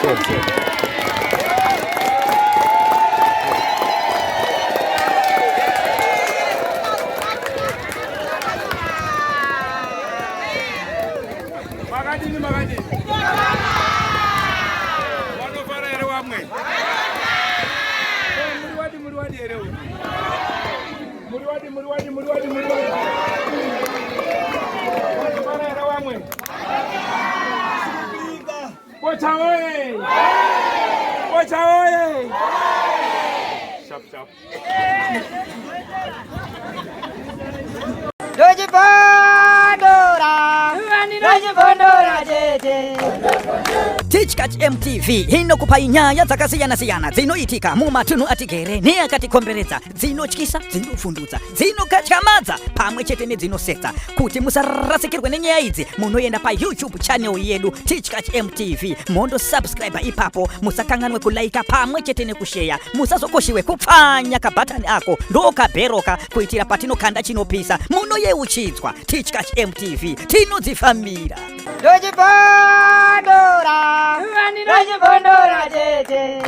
Magadi. Wano fara ere wamwe. Muriwadi ere. Muriwadi. Wano fara ere wamwe. Pocha oye. Shop. Doji Pandora jeje. Tichkach MTV hino kupai nyaya zakasiyana zinoitika mumatunhu atigere neakatikomberedza, dzinotyisa, dzinofundutsa, dzinokatyamadza pamwe chete nedzinosetsa. Kuti musarasikirwe nenyaya idzi munoenda pa YouTube channel yedu Tichkach MTV, mondo subscribe ipapo, musakanganwe kulaika pamwe chete nekusheya, musazokoshiwe kupfanya kabhatani ako ndokabheroka kuitira patinokanda chinopisa munoyeuchidzwa. Tichkach MTV tinodzifamira. Doji Pandora jeje.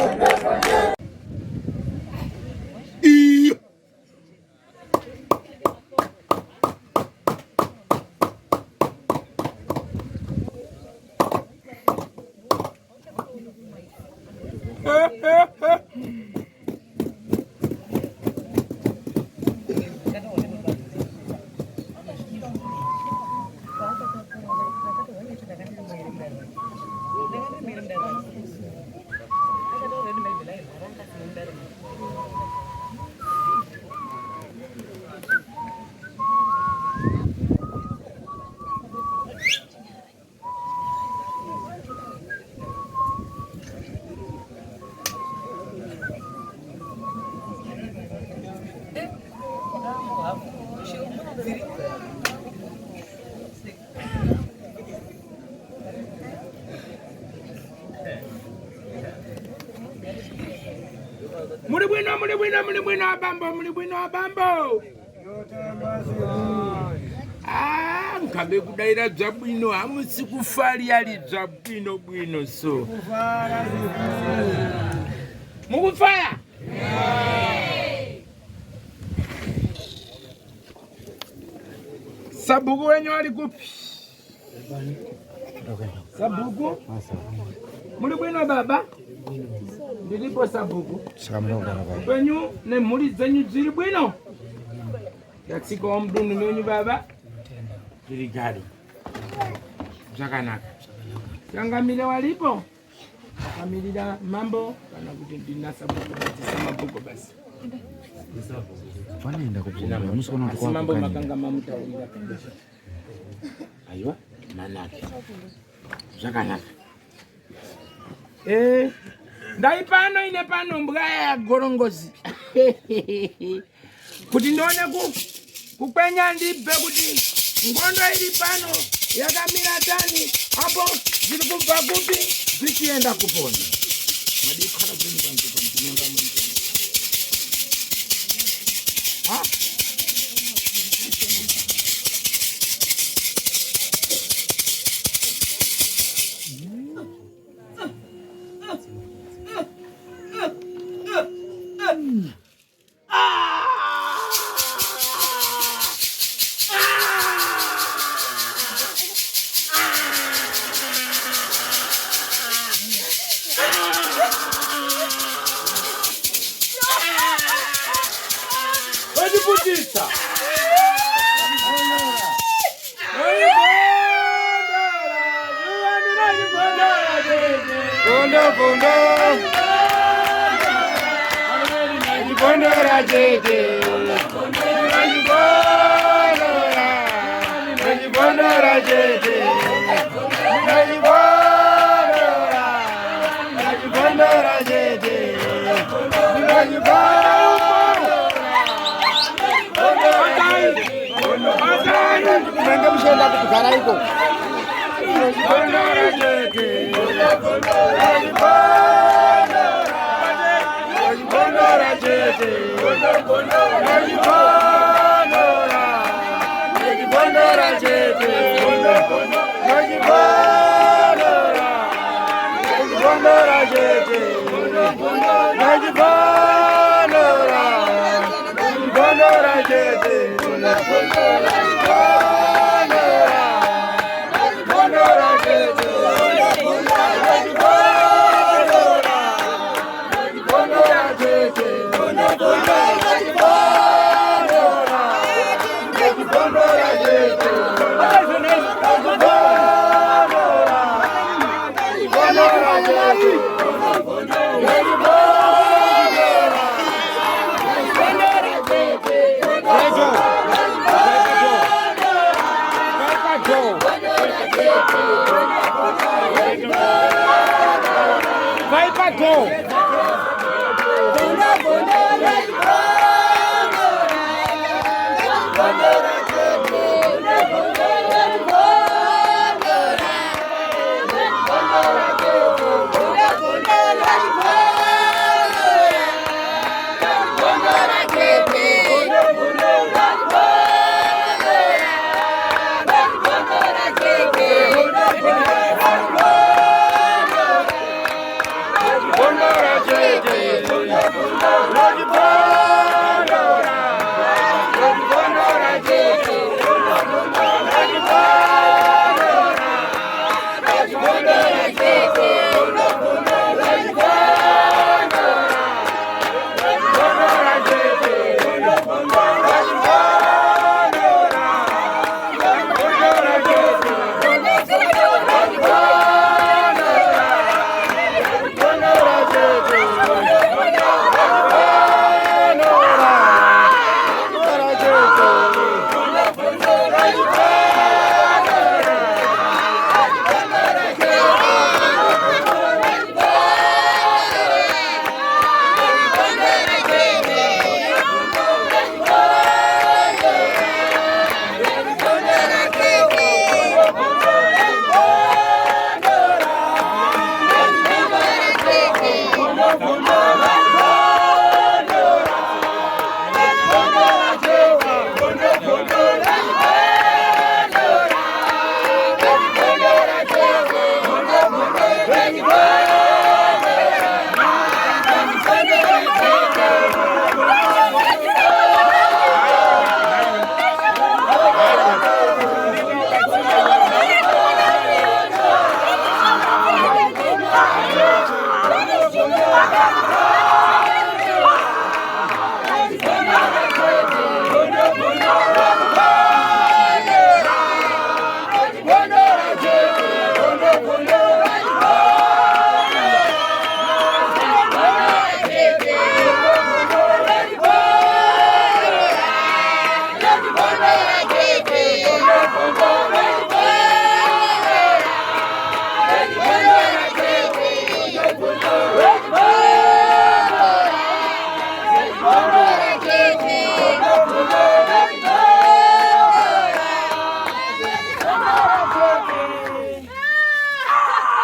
Muri bueno abambo. Mkabe kudaira dzabwino hamusi kufari ali dzabwino so. Mukufaya? Sabugu wenyu ali kupi? Sabugu? Muri bueno baba? Ndilipo Sabugu. Wenyu ne muri zenyu ziri bwino? Yatsiko wa mdunu wenyu baba? Jirigari. Zakanaka. Changamile walipo? Wakamilila mambo? Kana kuti ndina Sabugu batisa mabuko basi. Wanaenda kupumzika. Musikona tukwa mambo makanga mamutawira. Aiwa manake. Zakanaka. Ndaipano ine pano mbwaya ya gorongozi. Kuti ndone kukwenya ndibe kuti ngondo ili pano yakamira tani hapo ziri kubva kupi zichienda kupona. Madikhala zini panzo pamtinenga muri. Ha? Putita. Nenda mshenda kukara iko. Bondora Vai pra gol!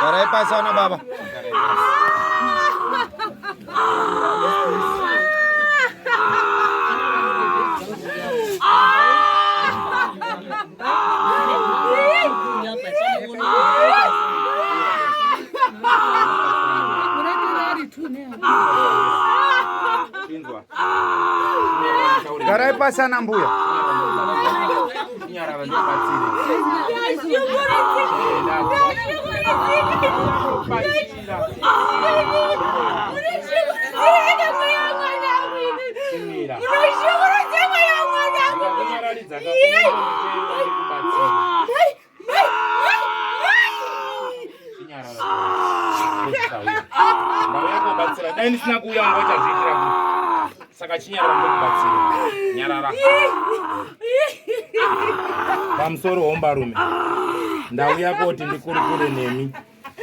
Karepa sana baba. Karepa sana mbuya. Saka chinyarara ndokubatsira nyarara pamusoro wombarume ndauya koti ndikurukure nemi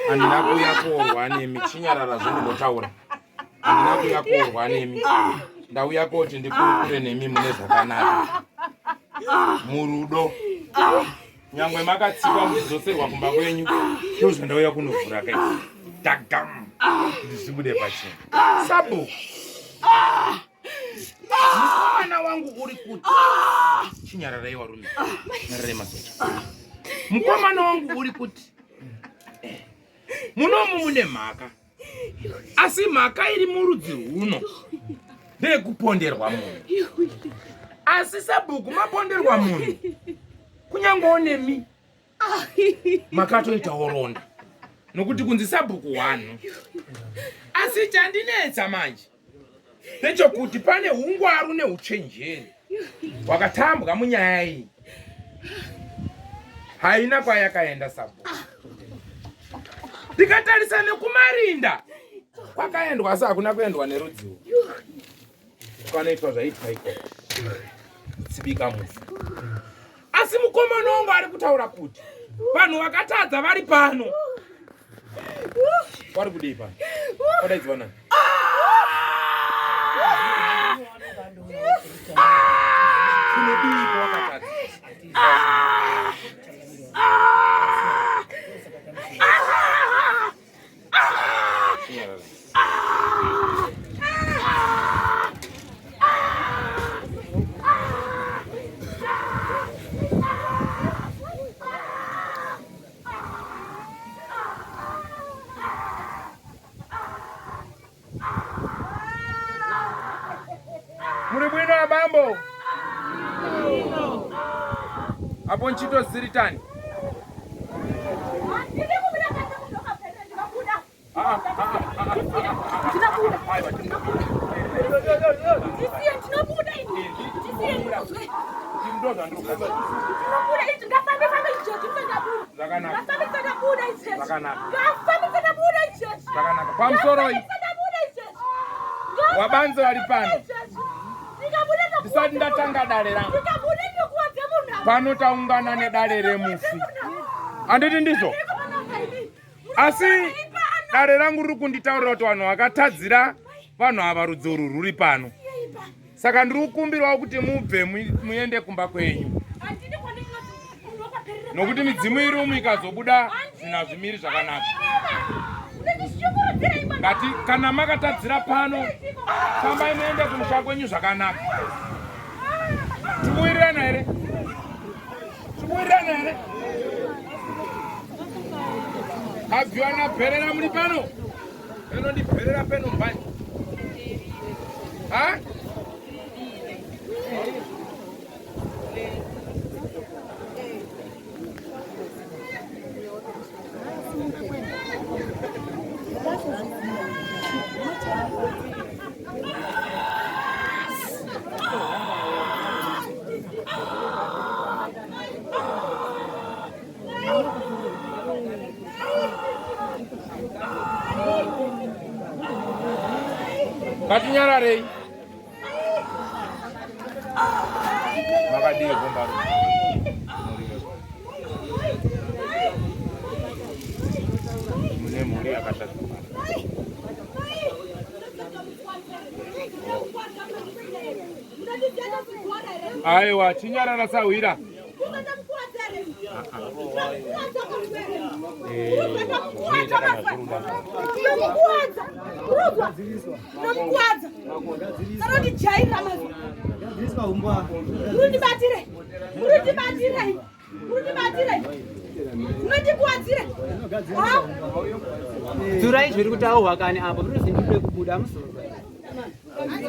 handina kuuya koorwa nemi chinyarara zvendinotaura handina kuuya koorwa nemi ndauya koti ndikurukure nemi mune zvakanaka murudo nyangwe makatsikwa muchidzoserwa kumba kwenyu ndozvandauya kunovhura kai dagam ndizvibude pachena sabu mukomana wangu uri kuti chinyararai warume nyararai masocha mukomana wangu uri kuti munomu mune mhaka Asi mhaka iri murudzi runo ndeyekuponderwa munhu. Asi sabhuku maponderwa munhu. Kunyange nemi makatoitawo ronda. Nokuti kunzi sabhuku 1. Asi chandinetsa manje ndechokuti pane hungwaru neuchenjeri wakatambwa munyaya iyi. Haina kwayakaenda sabhuku. Tikatarisa nekumarinda kwakaendwa, asi hakuna kuendwa nerudzivo. Kwanoitwa zvaitwa iko tsibika musi. Asi mukomana wangu ari kutaura kuti vanhu vakatadza vari pano. Wari kudii pano? Wadaidzwa nani? Kunodii pawakatadza? Muri bwino abambo? Apo nchito ziritani? Pamusoro wabanzo wali pano. Ndisati ndatanga dare rangu. Pano taungana nedare remufi. Anditi ndizvo? Asi dare rangu riri kunditaurira kuti vanhu vakatadzira vanhu ava rudzi urwu rwuri pano. Saka ndiri kukumbirwawo kuti mubve muende kumba kwenyu. Nokuti midzimu iri umu ikazobuda zvina zvimiri zvakanaka. Ngati kana makatadzira pano, fambai muende kumusha kwenyu zvakanaka. Tikuwirirana here? Tikuwirirana here? Abviwana perera muri pano? Eno ndiperera peno mbani. Ha? Katinyararei. Makadii gombaro. Mune muri akashata. Aiwa, chinyarara sawira. Zurai zviri kutaurwa kani apo zvinozindire kubuda musoro.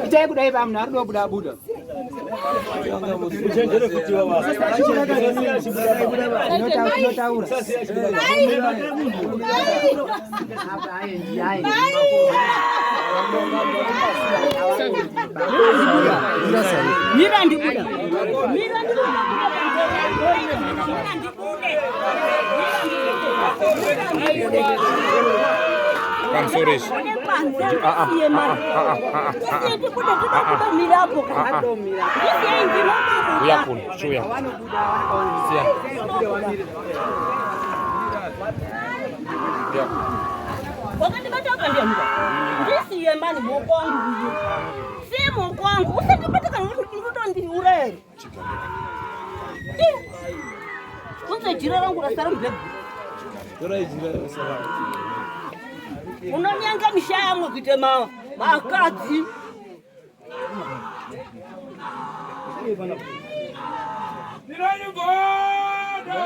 Itai kudai pamunhu ari kuda buda. Uchenjere kuti wawa. Inotaura. Mira ndibuda. Kamsores. Uyakuni, shuya. Wakati batoka ndio mko. Ndisi yemani mokwangu. Si mokwangu. Usatipata kana mtoto ndi urere. Kunze jira rangu la salamu black. Dora jira salamu. Unonyanga mishango kitema makadzi. Nirani goda.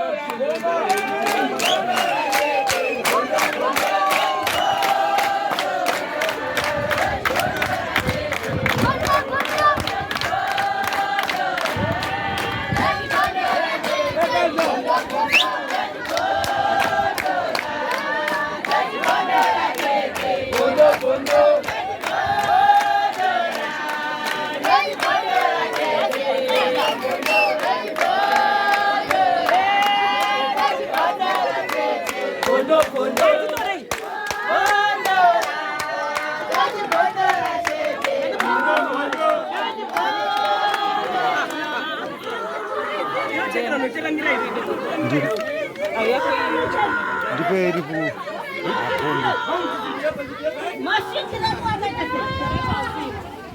Ndipe ripu.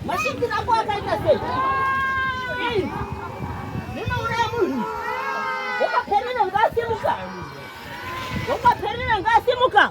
Mashindira kwa kaita sei. Nina uramu. Ukaperera ngasimuka. Ukaperera ngasimuka.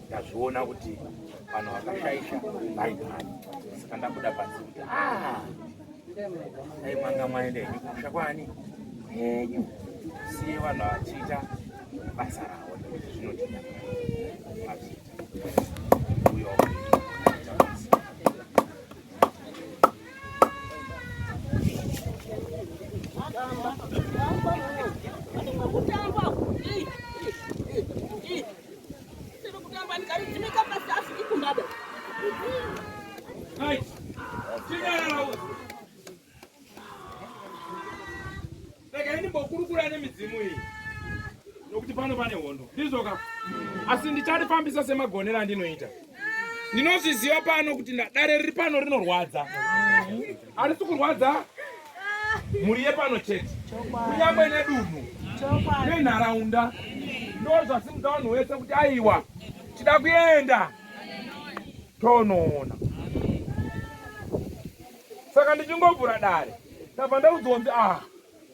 Ndazviona kuti vanhu vakashaisha vaigani saka ndabuda panze kuti dai mwanga mwaenda henyu kusha kwani henyu siye vanhu vachiita basa ravo nekuti zvinodina uyo asi ndicharifambisa semagonera andinoita. Ndinozviziva pano kuti dare riri pano rinorwadza. Harisi kurwadza mhuri yepano chete, kunyangwe nedunhu nenharaunda. Ndozvasimudza vanhu vese kuti aiwa tida kuenda tonoona. Saka ndichingovhura dare ndabva ndaudzwa kuti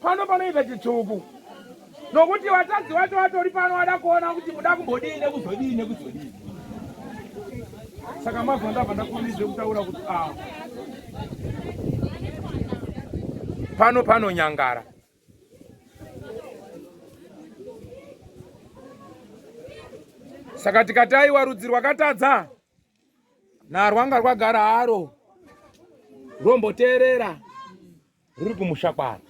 pano panoita chitsvuku. Nokuti vatadzi vacho vatori pano vada kuona kuti muda kumbodini kuzodini kuzodini. Saka mazwa ndabva ndakumidzwe kutaura kuti pano nyangara. Saka tikati aiwa rudzi rwakatadza narwanga rwagara haro romboteerera ruri kumusha kwaro.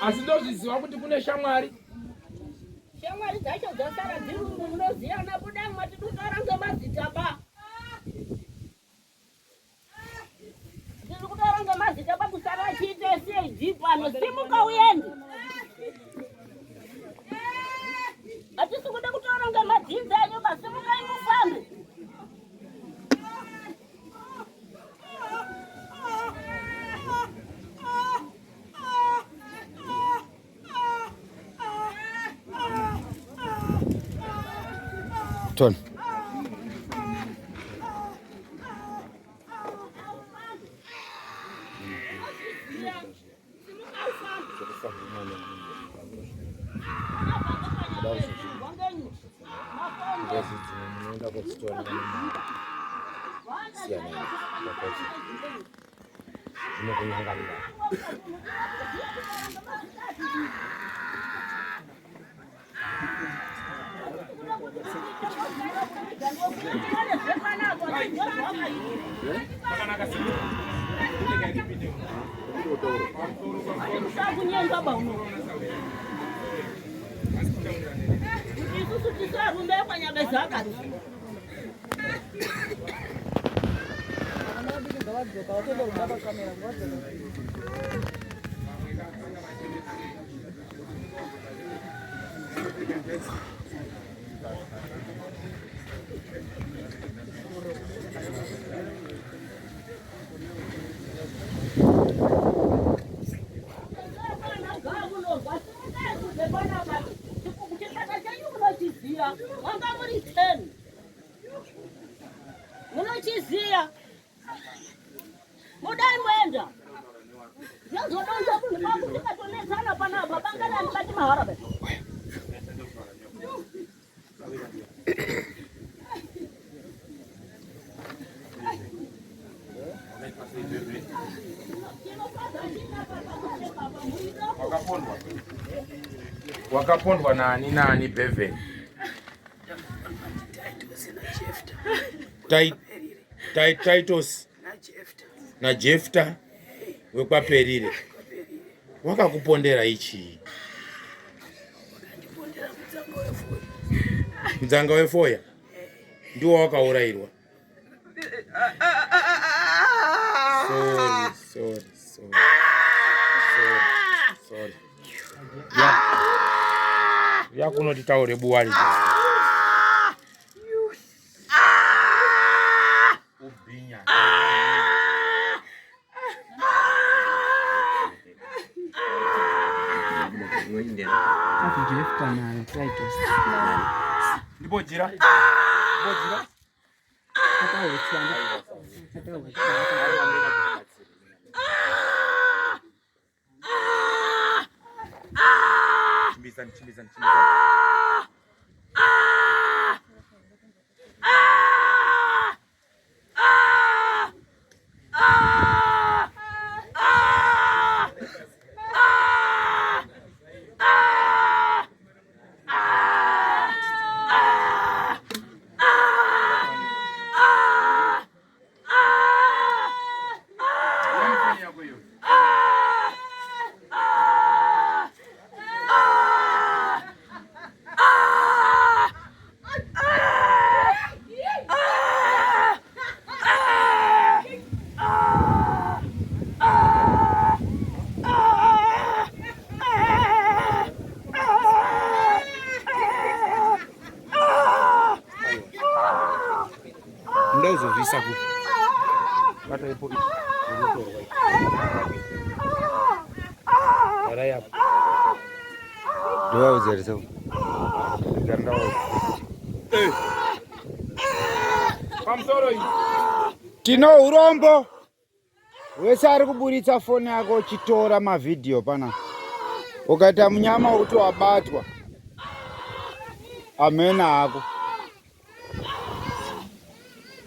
Asi ndozviziva kuti kune shamwari. Shamwari dzacho dzasara dziri munoziyana kudai mwati kutaura mazita ba. Ndiri kutaura mazita ba kusara achiite CAG pano simuka uende. Atisi kuda kutaura madzinza enyu basimuka imufambe. Ton. Wanga muri 10. Munochiziya. Mudai mwenda. Yazodonza kuti ndikatonetsana panapa bangala ndikati mahara be. Wakapondwa nani Beven? Titus na Jefta wekwaperire. Wakakupondera ichi? Mdzanga wefoya ndiwo wakaurairwa. Sorry. Yakunoti taure buwari. Ubinya. Ndibojira. Chimbizani. Ndozo visa ku. Bata ipo. Araya. Doa uzerizo. Ganda wa. Pamsoro hii. Tino urombo. Wese ari kuburitsa foni yako uchitora mavideo pana. Ukaita munyama kuti wabatwa. Amena ako.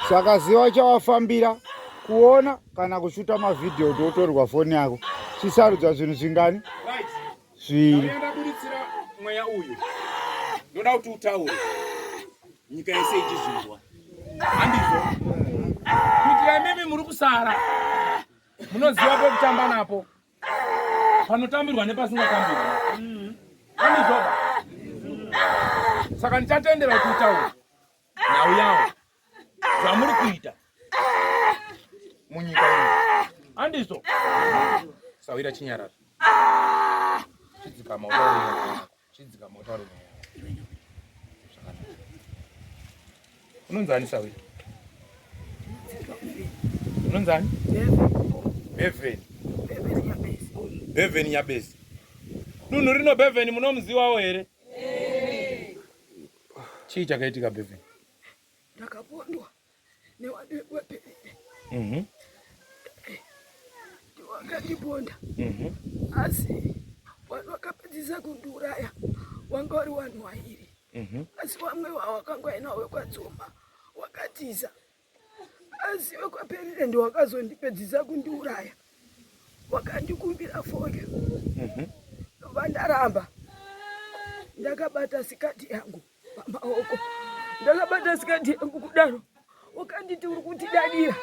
Saka ziwa chawafambira kuona kana kushuta mavideo totorwa foni yako. Chisarudza zvinhu zvingani? Right. Zviri. Ndaburitsira mweya uyu. Ndoda kuti utaure. Nyika yese ichizvinzwa. Handizvo. Kuitira mimi muri kusara. Munoziva pekutamba napo. Panotambirwa nepasingotambirwa. Handizvo. Saka ndichatendera kuti utaure. Nhau yawo. Zvamuri kuita munyika ino handizvo. Sawira chinyarara. Chidzika mautauro. Unonzani Sawira? Unonzani? Beven Nyabezi. Dunhu rino Beven munomuzivawo here? Chii chakaitika Beven? Ndakapondwa newadi weperere. Ndiwangandiponda. Asi vanhu vakapedzisa kundiuraya wanga uri vanhu vairi. Asi vamwe vakanga vaina wekwadzoma wakatiza. Asi wekwaperere ndiwakazondipedzisa kundiuraya. Wakandikumbira foyo. Vandaramba. Ndakabata sikati yangu pamaoko. Ndakabata sikati yangu kudaro. Wakanditi uri kutidadira.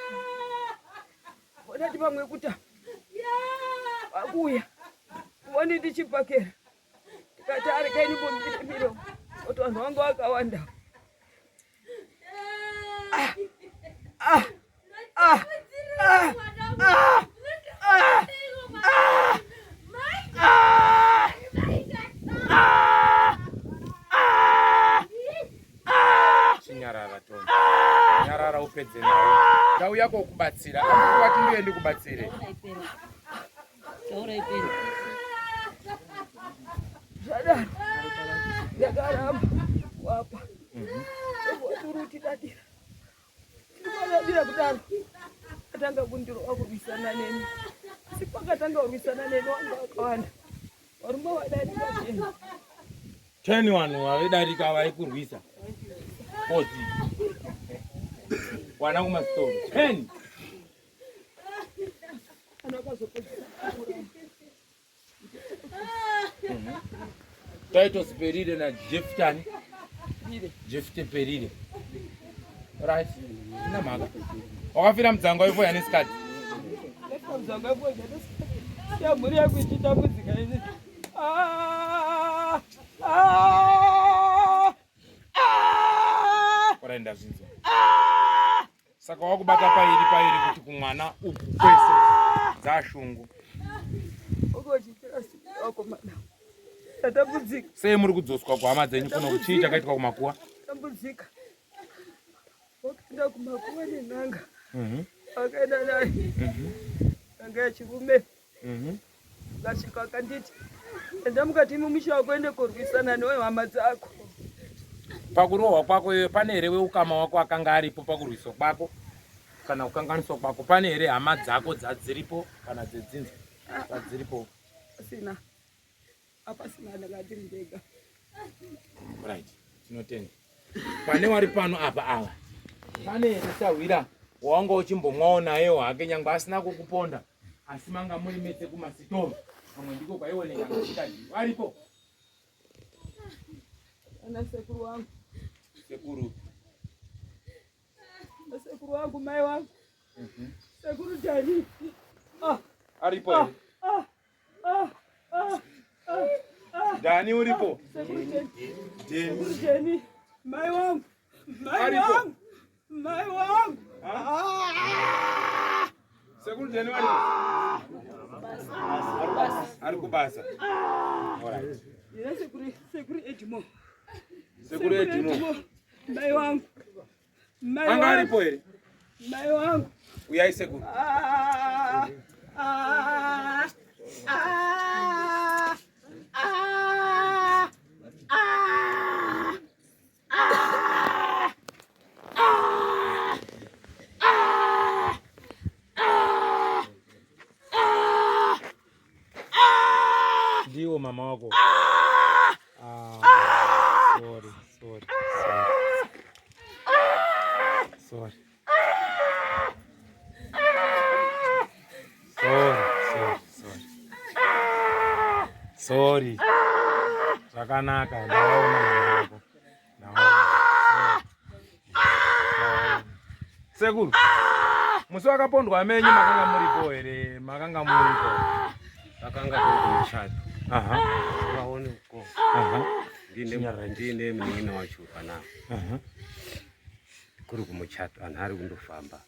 Wadati pamwe kuta. Wakuya. Wani ndichipakera. Tikati arekaini pomiro. Oto vanhu vanga vakawanda. Nyarara upedze nawo. Ndau yako ukubatsira. Akuti ndiende kubatsire. Zvadaro. Ndakaramba wapa. Turuti dadira. Dadira kudaro. Atanga kundirowa kurwisana neni. Sipakatanga kurwisana neni wanga akawanda. Warumba wadarika cheni. 10 vanhu vavedarika vaikurwisa 40 wana kumasitoro 10 Titus Perire na Jeftani Jefte Perire right ina maka wakafira mudzanga ipo yani skati mudzanga ipo ya muri yakuichita muzika ini Oraenda zvinzo saka wakubata pairi kuti kumwana uku kwese dzashungu ukochitira sikomana tatambudzika sei muri kudzoswa kuhama dzenyu kuno kuchii chakaitika kumakuwa tambudzika wakaenda kumakuwa nen'anga akaenda naye n'anga yechirume ukasvika akanditi enda mukati mumusha wako ende kurwisana nehama dzako. Pakurohwa kwako pane here weukama wako akanga aripo pakurwiswa kwako kana kukanganiswa kwako? Pane here hama dzako dzadziripo kana dzedzinza dzadziripo? Asina. Apasina ndakatiri ndega. Right. Tinotenda. Pane wari pano apa ava. Pane here Sahwira wanga uchimbomwawo naye hake nyangwe asina kukuponda asi manga muri metse kumasitoro pamwe ndiko kwaioneka ngachikadzi varipo? Ana sekuru wangu. Sekuru. Sekuru wangu, mai wangu. Sekuru Dani. Aripo. Dani uripo? Sekuru Dani. Mai wangu. Mai wangu. Mai wangu. Sekuru Dani waripo? Arikubasa. Alright. Ina sekuru Edmo. Sekuru Edmo. Mai wangu. Mai wangu. Anga aripo here? Mai wangu. Uyai sekuru. Ndio mama wako. Sorry. Zvakanaka, ndaona mama wako. Sekuru. Musi wakapondwa menyu makanga muripo here? Makanga muripo? Akanga kumuchato. Vaone uko. Ndine muning'ina wacho pana. Kuri kumuchato anhu ari kundofamba.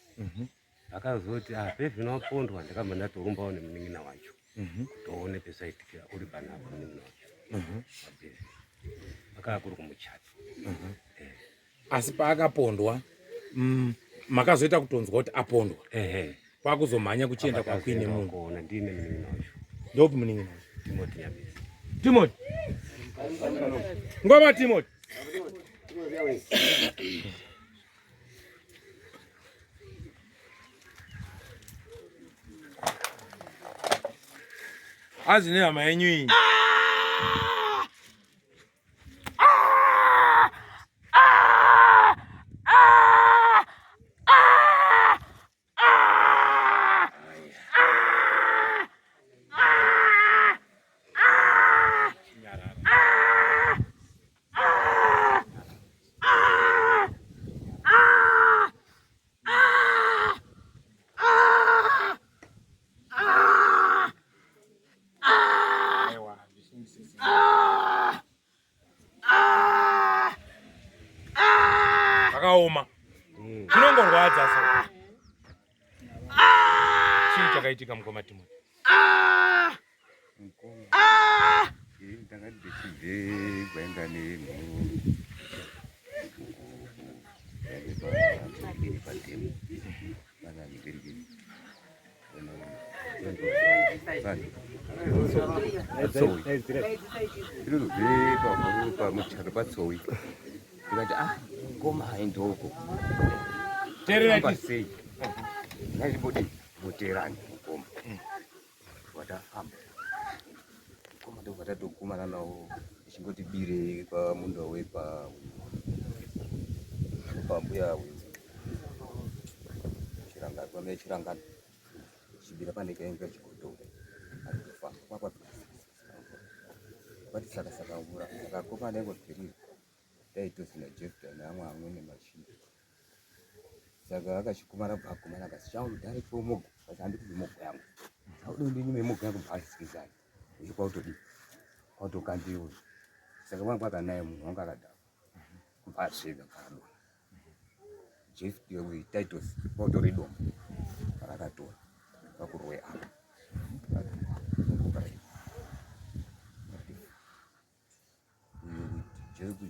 Akazoti pezvino wapondwa ndakamba ndatorumbawo nemuning'ina wacho. Toone pesaitikira uri panapa muning'ina wacho. Akakuri kumuchato. Asi paakapondwa makazoita kutonzwa kuti apondwa. Kwakuzomhanya kuchienda kwakuine munhu. Kuona ndine muning'ina wacho. Ndopi muning'ina wacho? Timothy Nyabisi. Timothy. Ngoma Timothy. Azine hama yenyu iyi. Akaoma. Chinongorwadza so. Chii chakaitika mukoma Timothy? Ndakadechibve kwaenda nenhu. Pademo. Bana ndiri. Pamucharo patsowi ndikati ngoma haindoko terera sei ngazvibodi muterani ngoma watafamba ngoma ndovatatokumana nawo chingoti bire pamunda wepa pambuya chirangano pamwe chirangano chibira pane kainga chikoto atofamba kwati saka mvura akakoma nengotirira taitosina Jeff namwe amweni machini saka akachikumana bvakumana kasi changu direct mogo kasi handikuti mogo yangu audo ndinyime mogo yangu bhasikizani uchikwatodi kwatokandiwe saka wangu akanaye munhu wanga akadhava mbasvega kado Jeff dewe Titus kwatori dombo akatora pakurwe apa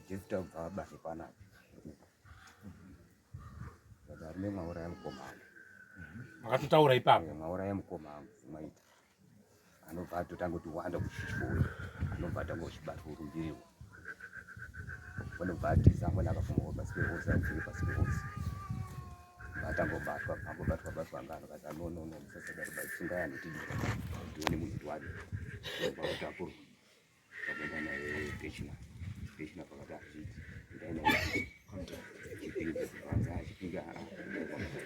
Jeff tabva basi panapa saka rine mwaura yamukomana makatotaura ipapo mwaura yamukomana mwaita anobva atotangoti wanda kuchichikoro anobva atanga kuchibatwa urumbiriwo vanobva atiza amweni akafunga pasi pehosi amufiri pasi pehosi atangobatwa batwa ngano kasi anonono musasadarubasunga yanotidira tione munhu wadi vakutakuru vakuenda naye deshina pakati azviti ndainaye chipinga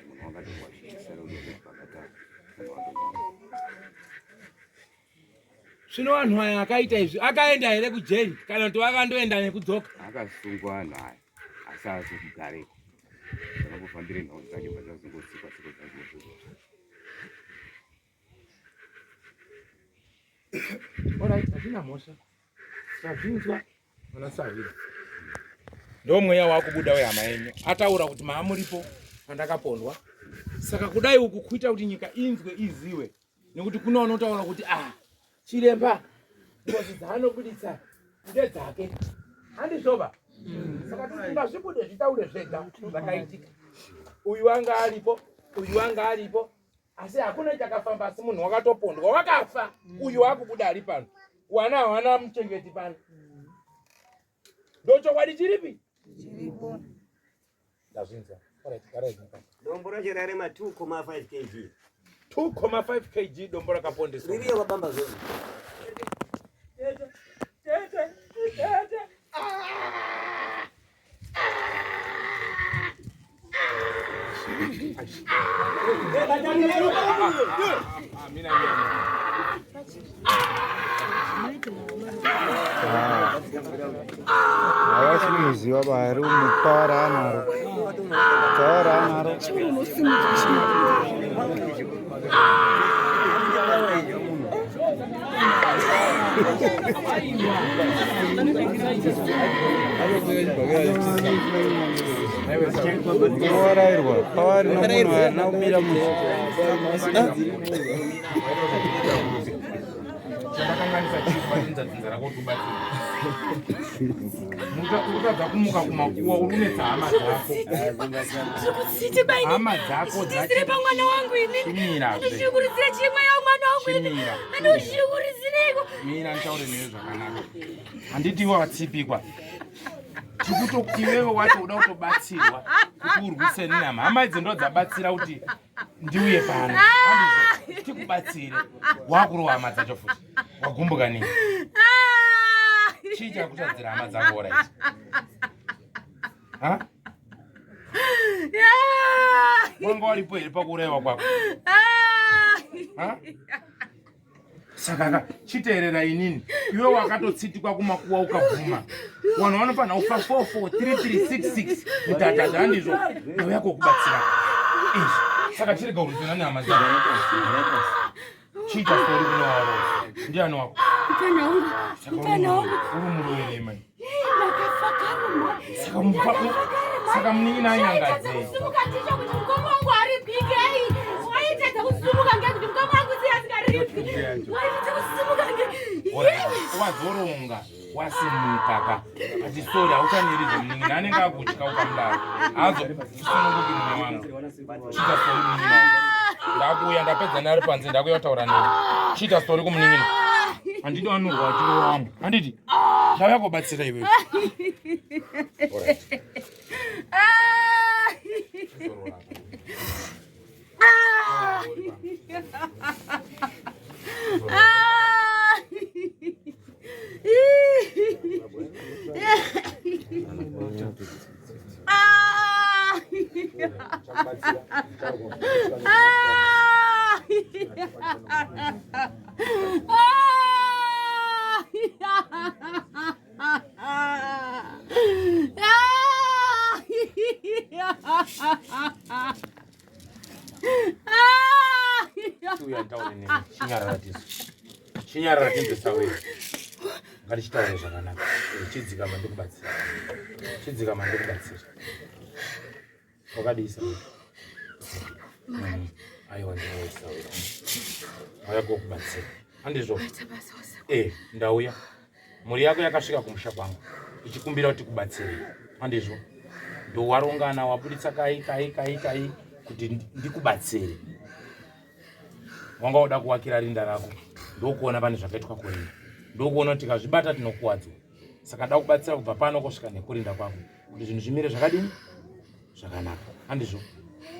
munhu wangatowashisaraudoapakata zvino vanhu aya akaita izvi akaenda here kujeri kana kuti vakandoenda nekudzoka akasungwa naye asi asi kugareko akambofambire nhau dzacho vachazongotsikwa tsiko dzacho orit hazvina mhosva savhinzwa mana savira ndo mweya wakubuda wehama yenyu ataura kuti maamuripo pandakapondwa saka kudai uku kuita kuti nyika inzwe iziwe nekuti kuno unotaura kuti chiremba ngozi dzaanobuditsa ndedzake handizvova saka tungazvibude zvitaure zvega zvakaitika uyu wanga aripo asi hakuna chakafamba asi munhu wakatopondwa wakafa uyu wakubuda ari pano wana hawana muchengeti pano ndochokwadi chiripi chiripo ndazvinza dombo racho rarema 2.5 kg 2.5 kg dombo rakapondeswa ririyo wabamba zoni tete avasimiziva vari umupara anaro warairwa pavari nomunhu arina kumira chandakanganisa chipatinzadzinza rakotubatsira utadza kumuka kumakuwa urunetsa hama dzako ndisire pamwana wangu ini andishikurudzire chimwe ya mwana wangu ini andishikurudzireko mira ntaure newe zvakanaka handitiwa watsipikwa tikuti iwewe wacho uda kutobatsirwa kuti urwise nenyama hama idzi ndo dzabatsira kuti ndiuye pano andizvo tikubatsire wakurowa hama dzacho futi wagumbuka nini chii chakutadzira hama dzako oraiti wanga waripo here pakuurayiwa kwako saka chiteerera inini iwe wakatotsitikwa kumakuwa ukabvuma vanhu vanofanira kufa 443366 mutataza handizvo nawe yako kubatsira izvi saka chirega urutana nehama dzako chiita stori kunowaro ndiani wako uri muroverema saka munin'ina anyangadzei wazoronga wasimukaka achisori hauchaniridze munin'ina anenge akutya ukamudaro azosununguki mume wangu chiita stori munin'ina wangu ndakuuya ndapedza nari panze ndakuya kutaura newe chiita stori kumunin'ina Andidi wanurwa chiro wangu. Andidi. Ndau yako batsira iwe. Chinyarara timbisa wewe. Ngatichitaure zvakanaka. Chidzika mandikubatsira. Chidzika mandikubatsira. Wakadisa. Aiwa ndinoisa wewe. Auya kukubatsira. Andizvo. Ndauya. Muri yako yakasvika kumusha kwangu. Ichikumbira kuti kubatsire. Andizvo. Ndo warongana wabuditsa kai kuti ndikubatsire. Wanga uda kuwakira rinda rako. Ndokuona pane zvakaitwa kurinda. Ndokuona kuti tikazvibata tinokuwadzwa. Saka da kubatsira kubva pano kusvika nekurinda kwako. Kuti zvinhu zvimire zvakadini? Zvakanaka. Andizvo.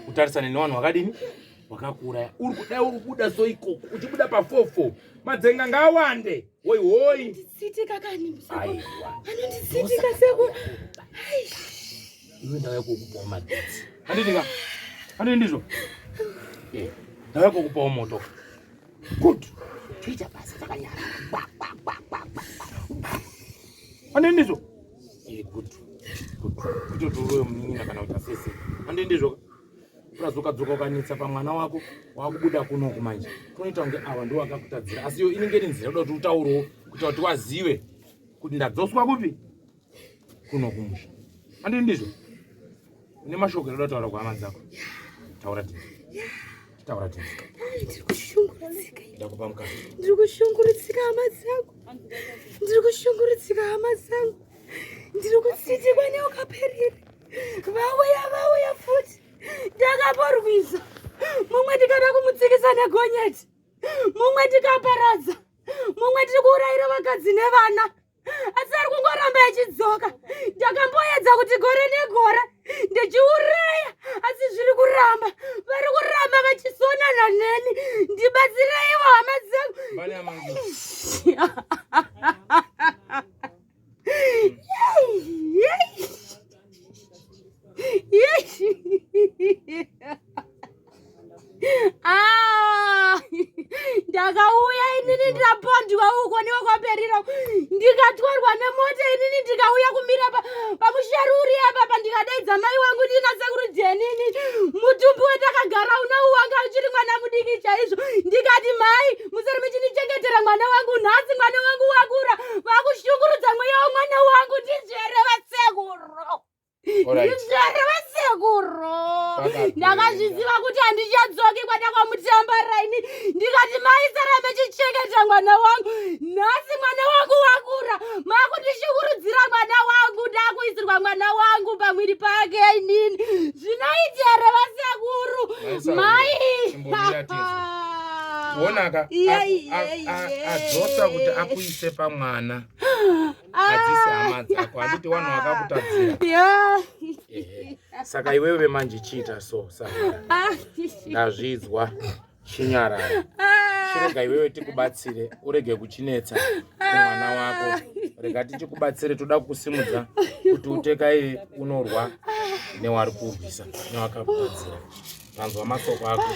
Utarisane nevanhu vakadini? Wakakura. Uri kudai uri kubuda so ikoko. Uchibuda pa 44. Madzenga ngawande. Hoi. Ndisitika kani musako. Aiwa. Anondisitika seko. Iwe ndawe kukupa magetsi. Andidi ndizvo. Ndawe kukupa moto. Good. Chicha basa takanyara. Andidi ndizvo. Good. Kuti turoyo munini kana utasese. Andidi ndizvo. Urazokadzoka ukanitsa pamwana wako wakubuda kuno kumanje. Kunoita kunge awa ndo wakakutadzira. Asi yo inenge iri nzira kuti utauro kuti wazive kuti ndadzoswa kupi? Kuno kumusha. Andidi ndizvo. Une mashoko inoda kutaura kuhama dzako. Taura tini. Ndiri kushungurudzika. Ndakupa mukana. Ndiri kushungurudzika hama dzangu. Ndiri kutsitikwa neukaperera. Vauya futi. Ndakaporwisa. Mumwe ndikada kumutsikisa negonyeti. Mumwe ndikaparadza. Mumwe ndiri kuurayira vakadzi nevana. Asi ari kungoramba achidzoka. Ndakamboedza kuti gore negore ndichiuraya, asi zviri kuramba. Vari kuramba vachisonana neni. Ndibatsiraiwo hama dzangu. Bani amangu. Ndakauya inini ndapondwa uko newakaperera. Ndikatwarwa nemota inini ndikauya kumira pamusharuri apa ndikadaidza mai wangu ndinasekuru Jenini. Mutumbi wandakagara unowu wanga uchiri mwana mudiki chaizvo. Ndikati mai, musari muchinichengetera mwana wangu. Nhasi mwana wangu wakura. Vakushungurudza mweya wemwana wangu. Ndizvere vasekuru. Ndizvere vasekuru. Ndakazviziva kuti handichadzoki kwandakamutambarira ini. Ndikati mai, sarambe chichengeta mwana wangu. Nhasi mwana wangu wakura. Makundishungurudzira mwana wangu. Ndakuisirwa mwana wangu pamwiri pake inini. Zvinoita here vasekuru? Mai. Kuonaka adzosa kuti akuise pamwana. Adzisi hama dzako. Handiti vanhu vakakutadzira. Saka iwewe manje chiita so. Ndazvidzwa. Chinyarara. Chirega iwewe tikubatsire. Urege kuchinetsa kumwana wako. Rega tichikubatsire, toda kukusimudza kuti utekai unorwa newari kurwisa newakakutadzira. Vanzwa masoko ako.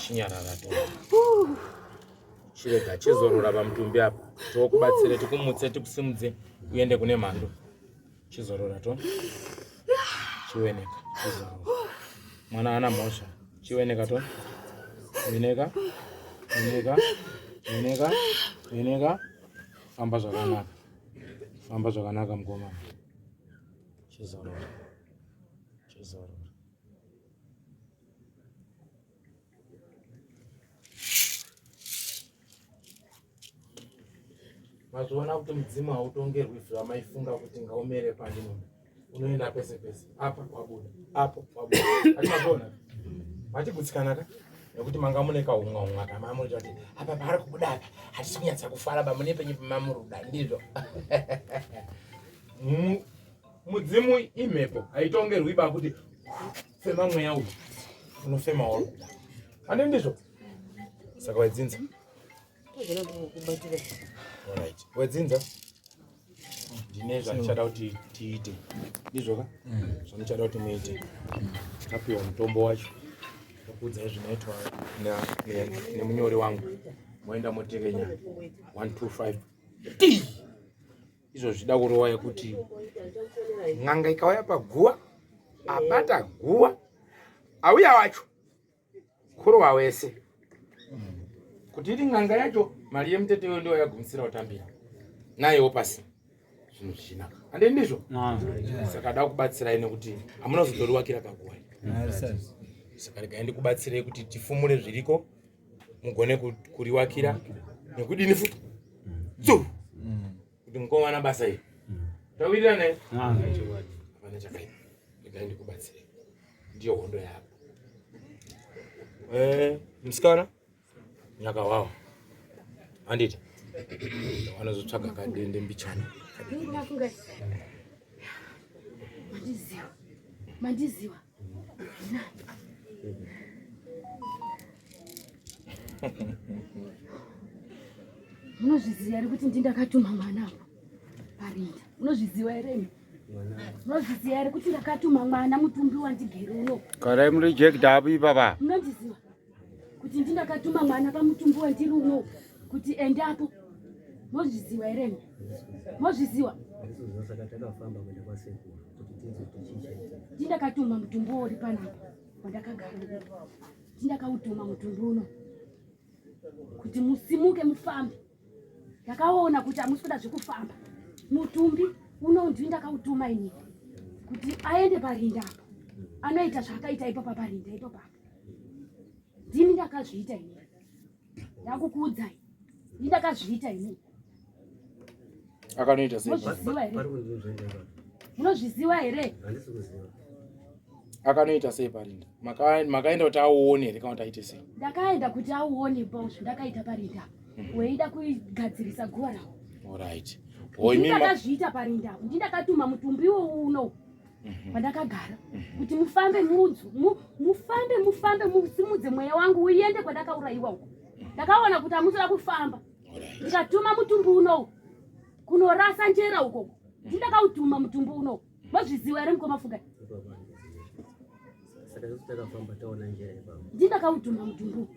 Chinyarara to. Chirega chizorora pamutumbi apa. Tokubatsire, tikumutse, tikusimudze uende kune mhando. Chizorora to. Chiweneka. Chizorora. Mwana ana mhosva. Chiweneka to. Wineka. Famba zvakanaka mukomana. Chizorora. Mazoona kuti mudzimu hautongerwi zvamaifunga kuti ngaumere pandino. Unoenda pese. Apa wabuda. Apo wabuda. Ati mazona. Mati kutsikana ka? nekuti manga mune kaunga kama muri kuti apa pari kubuda apa hatisi kunyatsa kufara ba mune penye mamuruda ndizvo. Mudzimu imhepo aitongerwi ba kuti fema mweya uyu unofema waro. Ande ndizvo. Saka wedzinza. Alright. Wedzinza. Ndine zvachada kuti tiite. Ndizvo ka? Zvachada kuti muite. Tapiwa mutombo wacho. Ndakudza zvinoitwa nemunyori wangu. Moenda motekenya 125. Izvo zvida kurova yekuti ng'anga ikauya paguwa abata guwa auya wacho kurova wese kuti iri ng'anga yacho mari yemuteteyo ndiyo yagumisira utambira nayewo pasi zvinhu zvichinaka. Ande ndizvo. Saka da kubatsirai nekuti hamunozodoriwakira kaguwa. Saka regai ndikubatsirei kuti tifumure zviriko mugone kuriwakira nekudini futi kuti mukomana basa iri tawirira naye hapana chakaita. Regai ndikubatsirei, ndiyo hondo yako. Musikana nyakawawa handiti vanozotsvaga kadende mbichana. Mandiziwa. Munozviziva here kuti ndakatuma mwana parinda? Munozviziva here? Munozviziva here kuti ndakatuma mwana mutumbi wandigere uno? Karai muri Jack Dabu baba. Munozviziva kuti ndakatuma mwana pamutumbi wandiri uno kuti endapo? Munozviziva here? Munozviziva? Ndakatuma mutumbi uri panapa wandakagara. Ndakautuma mutumbi uno kuti musimuke mufambe. Ndakaona kuti hamusi kuda zvekufamba. Mutumbi uno ndakautuma ini kuti aende parinda apa. Anoita zvakaita ipapo parinda ipapo. Ndini ndakazviita ini. Ndakukuudzai. Ndini ndakazviita ini. Akanoita sei? Munozviziva here? Akanoita sei parinda? Makaenda kuti auone here kana kuti aite sei? Ndakaenda kuti auone pauzvo ndakaita parinda. Weida kuigadzirisa guwa rawo. Alright. Ndakazviita parinda apo. Ndakatuma mutumbi uno pandakagara kuti mufambe mudzu. Mufambe musimudze mweya wangu uende kwandakaurayiwa uko. Ndakaona kuti hamusira kufamba. Ndikatuma mutumbi uno kunorasa njera uko. Ndakautuma mutumbi uno. Mozviziva here mukomafuga? Ndakautuma mutumbi.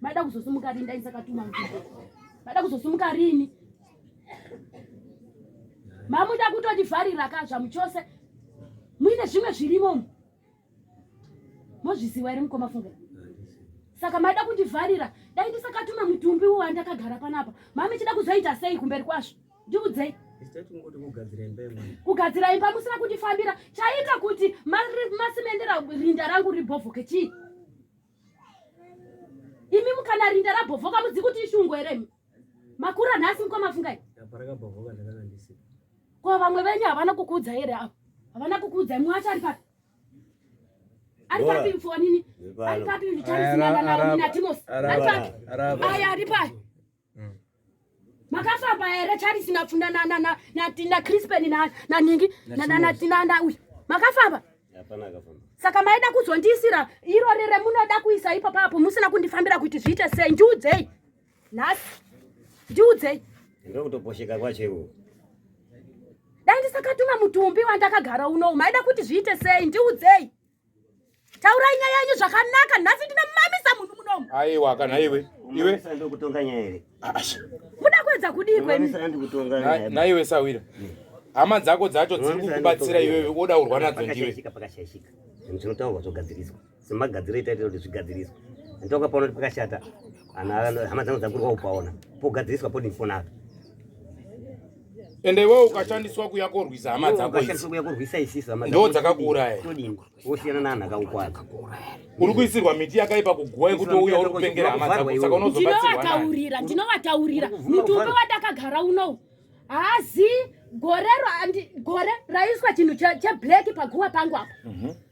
Mada kuzosumuka rini dai sakatuma mutumbi? Mada kuzosumuka rini? Mamuda kutotivharira kazva muchose. Muine zvimwe zvirimo. Mozviziva here mukomafuga? Saka mada kutivharira dai ndisakatuma mutumbi wandakagara panapa. Mami chida kuzoita sei kumberi kwazvo? Ndiudzei. Kugadzira imba musina kutifambira. Chaita kuti masimendera rinda rangu ribhovhoke chii? Imi mukana rinda rabhovhoka mudzi kuti ishungu here? Makura nhasi mukomafungai? Kwa vamwe venyu havana kukuudza here apo? Havana kukuudza mwacho ari papi? Ari papi mfonini? Ari papi vicharisingana nawo minatimosi? Ari papi? Aya ari papi? Makafamba here Charles nafunda na Crispin na Ningi na uyu. Makafamba? Hapana akafamba. Saka maida kuzondisira iro rere munoda kuisa ipapo apo musina kundifambira kuti zviite sei? Ndiudzei. Nhasi. Ndiudzei. Ndiro kutoposheka kwacho. Dai ndisakatuma mutumbi wandakagara uno maida kuti zviite sei? Ndiudzei. Taurai nyaya yenyu zvakanaka nhasi ndinamamisa munhu munomu. Aiwa kana iwe. Iwe sando kutonga nyaya here. Muda kuedza kudii kwenu? Sando kutonga nyaya. Naiwe Sawira. Hama dzako dzacho dziri kukubatsira iwewe woda kurwa nadzo ndiwe. Pakashayishika. Ndinotaura kuzogadziriswa. Simagadzira itaita kuti zvigadziriswa. Ndoka paona kuti pakashata. Hama dzangu dzakurwa upaona. Pogadziriswa podi mfonaka. Ende wewe ukashandiswa kuya korwisa hama dzako. Ukashandiswa kuya korwisa isisi hama dzako. Ndo dzakakuuraya. Todini. Wosiyana nana kaukwaza. Uri kuisirwa miti yakaipa kuguwa kuti uya uri kupengera hama dzako. Saka unozobatsirwa. Ndinovataurira. Mutumbi wandakagara uno. Hazi gore raiswa chinhu cheblack paguwa pangu apo.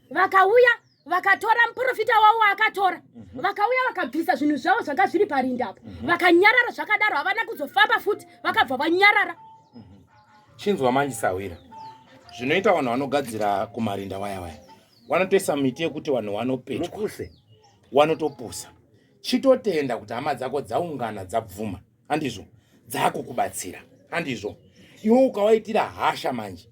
Vakauya vakatora muprofita wavo akatora vakauya vakabvisa zvinhu zvavo zvanga zviri parindapo vakanyarara zvakadaro havana kuzofamba futi vakabva vanyarara. Chinzwa manje Sawira, zvinoita vanhu vanogadzira kumarinda waya vanotoisa miti yekuti vanhu vanopetwa vanotopusa. Chitotenda kuti hama dzako dzaungana dzabvuma handizvo dzakukubatsira handizvo. Iwe ukawaitira hasha manje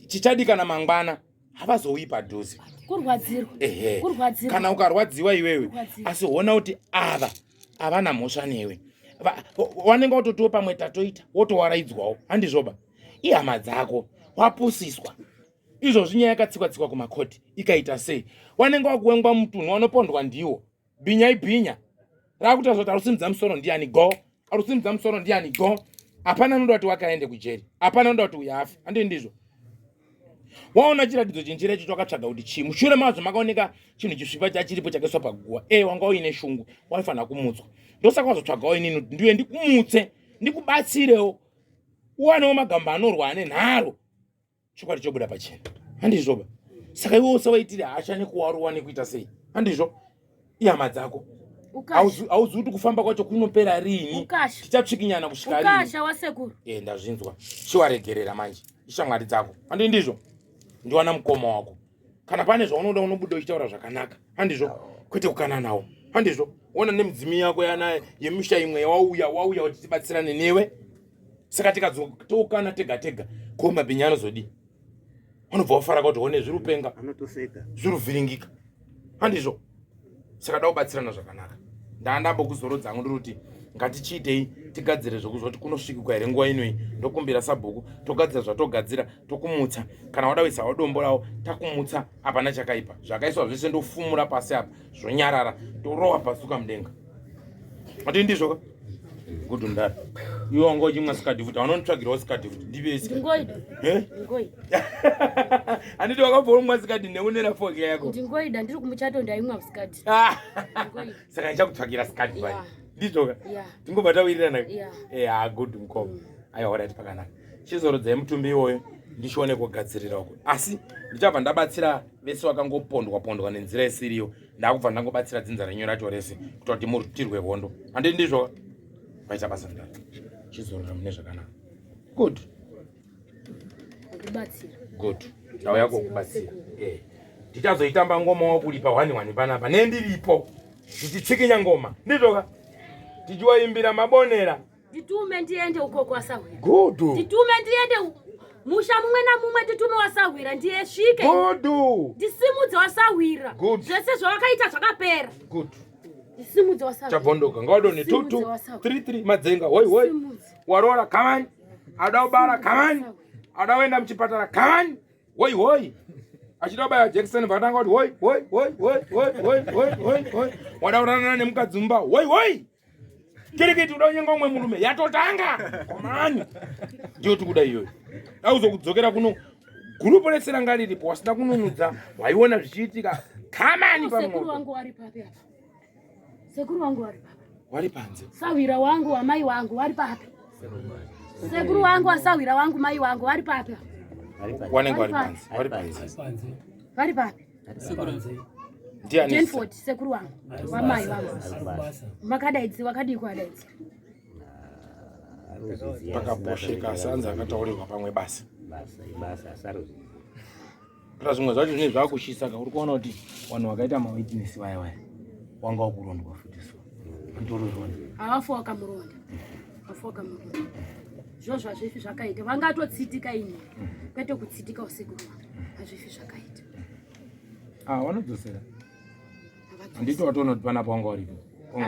chichadikana mangwana havazouyi padhuze. Kurwadzirwa. Kana ukarwadziwa iwewe asi ona kuti ava havana mhosva newe wanenge watotiwo pamwe tatoita wotowaraidzwawo handizvoba. Ihama dzako wapusiswa izvozvi nyaya yakatsikwa kumakoti ikaita sei wanenge wakuwengwa mutunhu wanopondwa ndiwo bhinya rakuti zvoti arusimudza musoro ndiani go arusimudza musoro ndiani go. Hapana noda kuti wakaende kujeri, hapana noda kuti uyafe handi ndizvo. Waona chiratidzo chenjira ichi twakatsvaga kuti chii mushure mazvo makaoneka chinhu chisvipa chachiripo chakaiswa paguwa wanga uine shungu waifanira kumutswa. Ndosaka wazotsvagawo inini kuti ndiwe ndikumutse ndikubatsirewo uwanewo magamba anorwa ane nharo chokwadi chobuda pachena handizvoba. Saka iwe usawaitire hasha nekuwaruwa nekuita sei handizvo. Ihama dzako hauzivi kuti kufamba kwacho kunopera rini tichatsvikinyana kusvika rini. Ukasha wasekuru. Ndazvinzwa chiwaregerera manje ishamwari dzako handi ndizvo. Ndiwana mukoma wako kana pane zvaunoda unobuda uchitaura zvakanaka handizvo kwete kukana nawo handizvo. Ona nemudzimi yako yana yemisha imwe wauya kuti tibatsirane newe. Saka tikadzokana tega ko mabhinya anozodi unobva wafara kuti one zviri upenga zviri uvhiringika handizvo. Saka da kubatsirana zvakanaka. Ndandambokuzorodza hangu ndiri kuti ngatichiitei tigadzire zvokuzwa kuti kunosvikirwa here nguva inoi. Ndokumbira sabhuku togadzira zvatogadzira tokumutsa. Kana wada kuisa dombo rawo takumutsa hapana chakaipa. Zvakaiswa zvese ndofumura pasi apa zvonyarara torowa pasuka mudenga. Ati ndizvo kuti ndari iwe wanga uchimwa sikadhifuti vanonditsvagirawo sikadhifuti ndivesi handiti wakabva umwa sikadhi neunera foke yako. Ndingoida ndiri kumuchato ndaimwa sikadhi. Saka ndichakutsvagira sikadhi pai ndizvoka tingobva tawirirana. Good mukoma. Aiwa wadati pakanaka chizorodzai mutumbi iwoyo ndichione kugadzirira uko. Asi ndichabva ndabatsira vese vakangopondwa nenzira isiriyo. Ndakubva ndangobatsira dzinza renyu racho rese kuti kuti murutirwe hondo handi ndizvo. Vaita basa ndaro chizorora mune zvakanaka. Good. Ndauya kukubatsira. Tichazoitamba ngoma wakuri pa 1 panapa nendiripo tichitsikinya ngoma ndizvoka tichiwaimbira mabonera. Nditume ndiende uko kwasahwira. Good. Nditume ndiende musha mumwe namumwe nditume wasahwira ndiyesvike. Good. Ndisimudze wasahwira. Zvese zvawakaita zvakapera. Good. Ndisimudze wasahwira. Chabondoka ngawadone 2 3 madzenga hoi warora kamani adaubara kamani adaenda muchipatara kamani hoi achida baya Jackson vatanga kuti hoi wadaurana nemukadzi mumba hoi kirikiti udaunyenga umwe murume yatotanga komani ndio tikuda iyoyo. Auzokudzokera kuno gurupu rese ranga riripo wasina kununudza waiona zvichiitika kamani pamwe. Sekuru wangu wari papi apa? Sekuru wangu wari papi? Wari panze. Sawira wangu wa mai wangu wari papi? Sekuru wangu wa sawira wangu mai wangu wari papi? Wanenge wari panze. Wari papi? Ndiani? Jenford sekuru wangu wa mai wangu. Makadaidzi wakadikwa daidzi. Pakaposheka sanza akataurirwa pamwe basa. Basa saruzi. Kana zvimwe zvacho zvinenge zvakushisaka uri kuona kuti vanhu vakaita mawitness vaya wanga wakurondwa futi so ndororonda hawafu wakamuronda zvozvo hazvifi zvakaita vangatotsitika ini kwete kutsitika usiku hazvifi zvakaita vanodzosera handiti watoona kuti panapa wanga waripo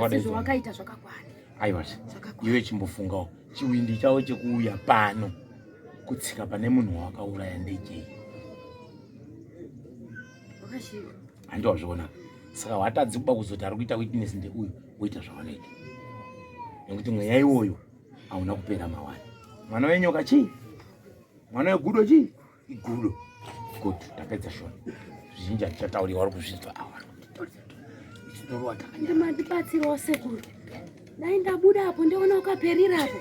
asi zvawakaita zvakakwana. Aiwa iwe chimbofungawo chiwindi chavo chekuuya pano kutsika pane munhu wakauraya ndechei wakashika handizvona. Saka watadzi kuba kuzoti ari kuita witness ndeuyu woita zvawanoita nekuti mweya iwoyo hauna kupera mawani. Mwana wenyoka chii? Mwana wegudo chii? Igudo. Good. Tapedza shona zvizhinji hatichatauriwa uri kuzvizwa awa ndimadzibatsirawo sekuru dai ndabuda apo ndiona ukaperirapo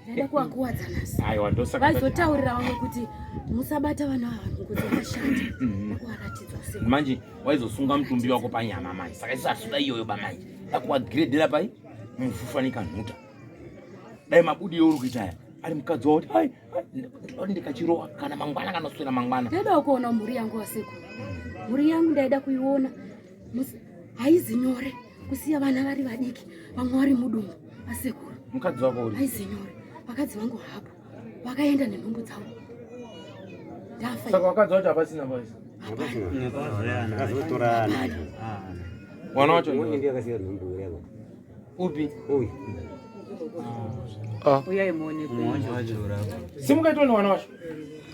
ndaida kuwakuwadza nasi aiwa ndosaka vazotaurira vamwe kuti musabata vana vanhu kuzomashandi waratidza usiku manje waizosunga mutumbi wako panyama manje saka isasuda iyoyo bamanje akuagredera pai mufufanika nhuta dai mabudi euri kuitaya ari mukadzi wauti ai ndikachirowa kana mangwana kanoswera mangwana ndaida kuona mhuri yangu wasiku mhuri yangu ndaida kuiona haizi nyore kusiya vana vari vadiki vamwe vari mudumbu asekuru mukadzi wako uri haizi nyore vakadzi vangu hapo vakaenda nenhumbu dzavo ndafa saka wakadzi wacho hapasina basa mwana wacho ndiye akasiya nhumbu yako upi uyu uyai muone mmoja wacho urako simukaitoni mwana wacho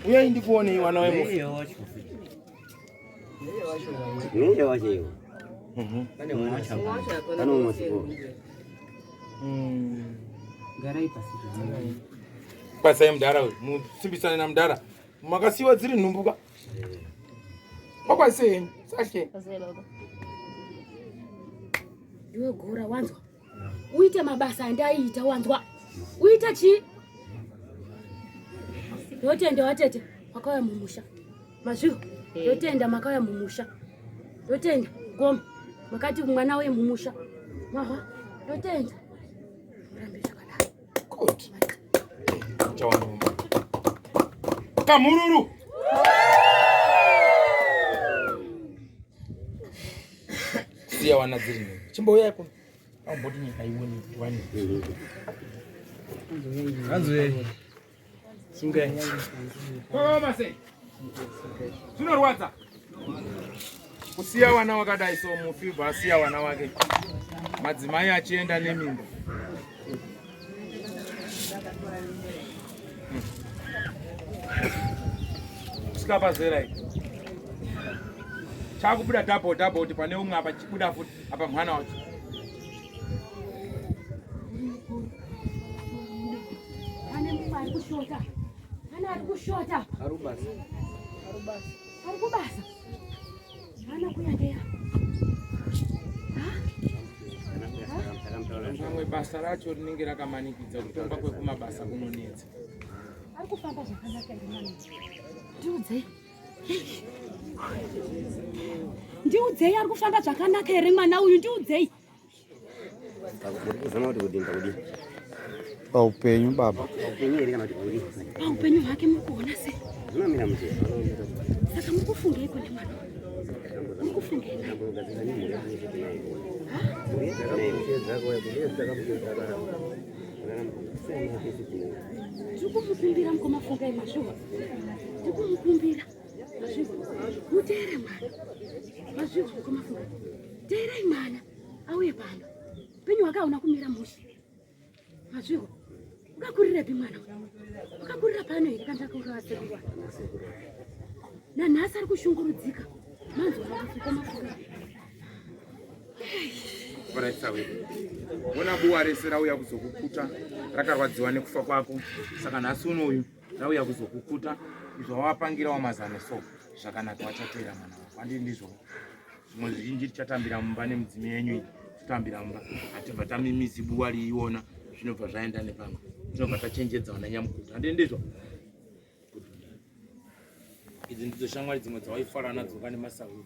uyai ndikuone mwana wemo niye wacho iwo pane mmoja pane umosipo garai pasi pasai mudhara uyu musimbisane namudhara makasiwa dziri nhumbuka wakwasei henyu sashe iwe gora wanzwa uite mabasa andaiita wanzwa uite chi yotenda watete makauya mumusha mazviko yotenda makauya mumusha yotenda goma makati mwana we mumusha mahwa yotenda murambe zvakadaro good chawanoma kamururu siya wana dziri nini chimbouyai kuno amboti nyika iwoni wani anzwe sungai koma sei zvinorwadza kusiya wana wakadai so mufibva asiya wana wake madzimai achienda nemimba sikapazera chakubuda double kuti pane umwe apa chibuda futi apa mwana wacho pane mumwe ari kushota pane ari kushota ari kubasa hana kuyandeya mamwe basa racho rinenge rakamanikidza kutomba kwekumabasa kunonetsa ari kufamba zvakanaka iri mwana ndiudzei ndiudzei ari kufamba zvakanaka here mwana uyu ndiudzei zama kuti kudinda kudi paupenyu baba paupenyu here kana kuti kudi paupenyu hwake mukuona sei zvinomira mutero saka mukufungei kune mwana mukufungei ndikumukumbira mukomafungai mazviwa ndikumukumbira mazviwa muteere mwana mazviwa mukomafungai teerei mwana auye pano penyu hwake hauna kumira mushi mazviwa ukakurirepi mwana ukakurira pano here kandakaura asekuru nanhasi ari kushungurudzika manzwa makomafungai varaitsawe ona buwa rese rauya kuzokukuta rakarwadziwa nekufa kwako saka nhasi unoyu rauya kuzokukuta izvo wapangira wamazano so zvakanaka wachateera mwana wako handii ndizvo zvimwe zvizhinji tichatambira mumba nemudzimi yenyu iyi totambira mumba hatibva tamimisi buwa riiona zvinobva zvaenda nepamwe tinobva tachenjedza wana nyamukuta handii ndizvo idzi ndidzo shamwari dzimwe dzawaifara nadzo kane masauri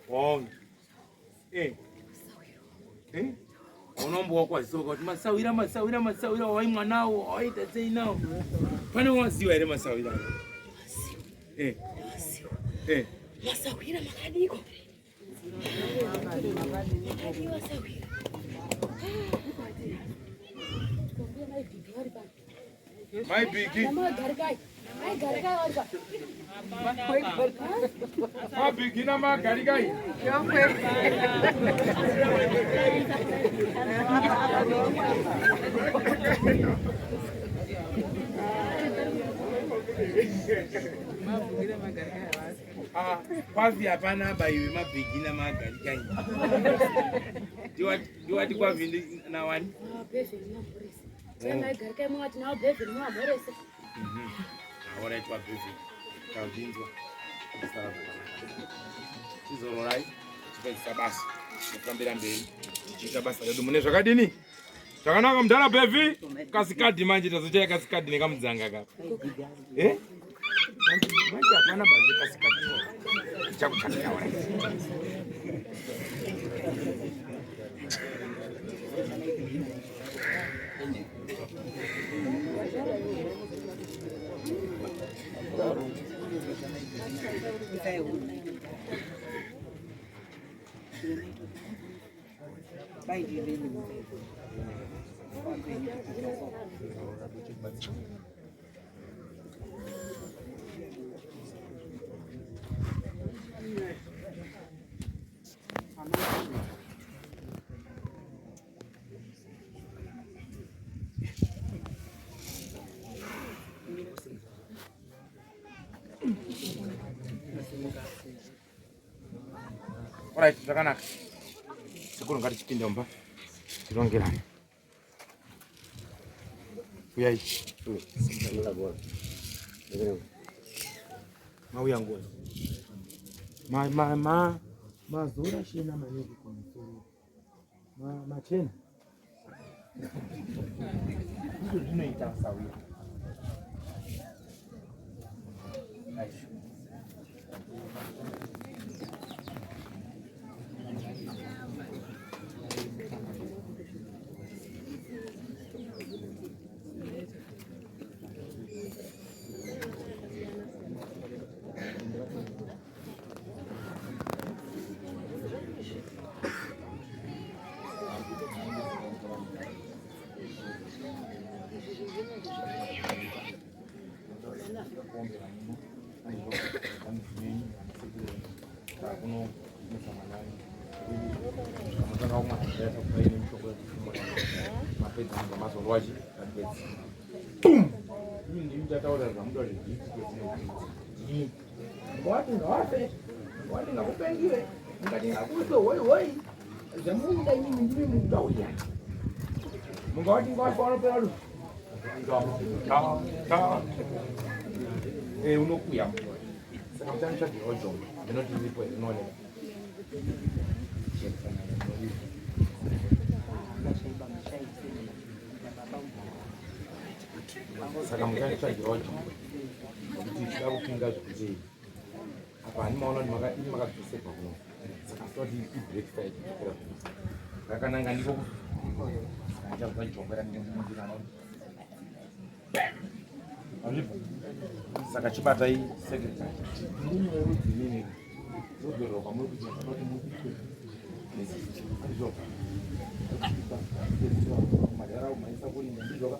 waona unombowa kwazisoka kuti masawira wai mwanawo waita sei nawo pane waziwa here masawira masawira makadiko maibhiki mabhiki namagarigai kwavi hapana abaiwe mabhiki namagarigai ndiwati kwavi nawani auraitwa bhevhi kavinzwa tizororai tichipedzisa basa kufambira mberi tichiita basa redu mune zvakadini zvakanaka mudhara bhevhi kasikadhi manje tazochaya kasikadhi nekamudzanga kapa Manje hapana bazika sikati. Chakutaka wale. Alright, zvakanaka. Sekuru ngatichipinde mumba. Tirongerane. Uyai. Mauya nguo. Mazura shina maningi kwa msuru. Machena. Hizo zinaita sawia. Unokuya. Sasa kirojo. Ndio tulipo inaona. Saka mkacha kirojo. Kuti chabu kinga kuzi. Hapa ni maona ni maka tusepa huko. Saka sodi breakfast. Kaka nanga ndiko. Sasa kwa chongera ndio mjina. Alipo. Saka chibata hii secretary. Nini? Ndio kwa mwezi wa sababu mwezi. Ndio. Madara maisha kuli ndio.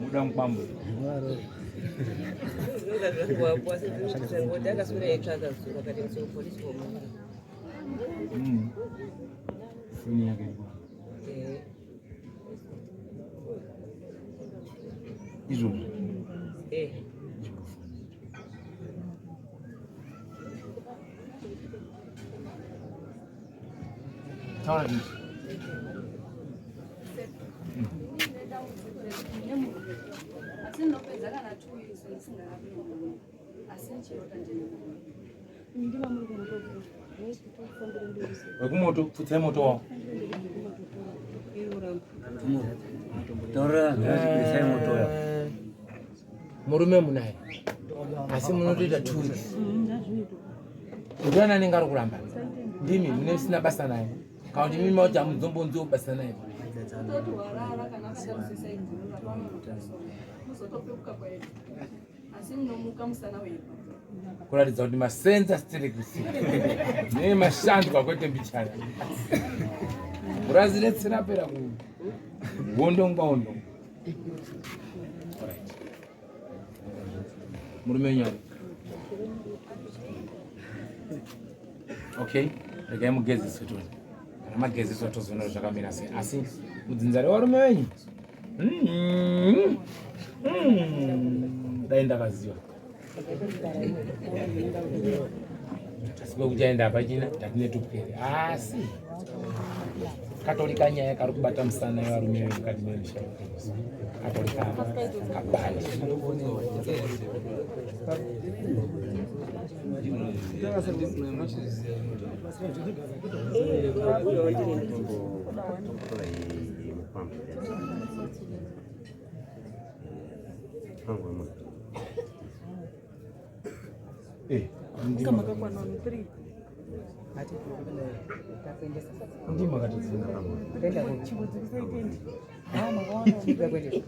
Muda mpambo. Sini yake. Izo. Tawa ni. Wekumoto, futse moto wao. Tora, sai moto wao. Murume munaye. Asi munotoita turi. Ndana ningaro kuramba. Ndimi mune sina basa naye. Kaundi mimi moja mzombonzo basa naye. Kuratidza kuti masenza sitiri kusiya. Ne mashandi kwakwete mbichana. Muraziletsera pera ku. Gondo ngbondo. Murume nyari. Okay, rega mugezi sotoni. Magezi soto zona zvakamira sei. Asi mudzinzari warume wenyu. Dai ndakaziva. Tasiko kuchaenda pachina tatine tupere. Asi katolika nyaya kari kubata musana yevarume venyu kati memushaya. Katolika kabali. kama kwa nono 3 ndima katizina tenda kuchibudzisa itendi makaona kwete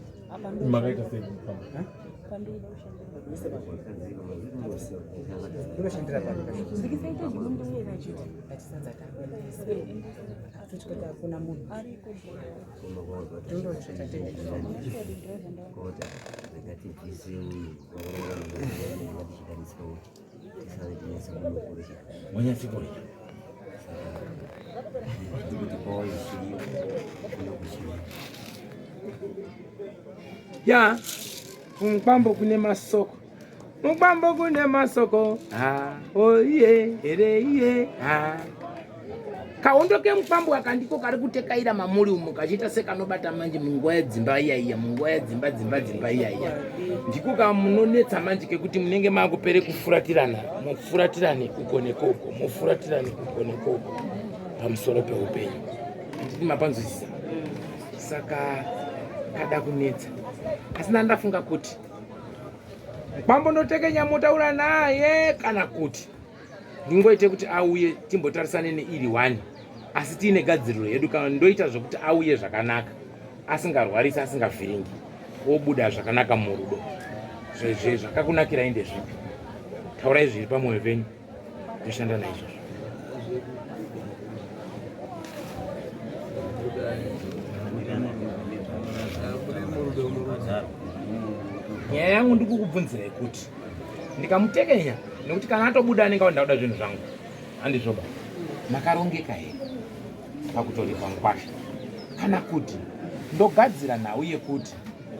makaita sei pandida ushandira zikisa itendi mundoyera chiti achisanza takwenda kuna munhu ariko ndo chatatendi kota negativise mwenye sikoli ya mkwambo kune masoko mkwambo kune masoko oye ereye kaondoke mkwambo akandiko kari kutekaira mamuri umu kachita sekanobata manje munguwa yedzimba iyaiya munguwa yedzimba iyaiya ndiko kamunonetsa manje kekuti munenge makupere mufuratirane uko nekoko mufuratirane uko nekoko pamusoro peupenyu nditi mapanzwisisa saka kada kunetsa asi ndafunga kuti kwambo ndotekenya motaura naye kana kuti ndingoite kuti auye timbotarisane neiri 1 asi tiine gadziriro yedu kana ndoita zvokuti auye zvakanaka asingarwarisi asingavhiringi obuda zvakanaka murudo zvezve zvakakunakirai ndezvipi taurai zviri pamwoyo penyu toshanda naizvozvo nyaya yangu ndikukubvunzirai kuti ndikamutekenya nekuti kana atobuda anenge ndakuda zvinhu zvangu handizvoba makarongeka here pakutoripa ngwasha kana kuti ndogadzira nhau yekuti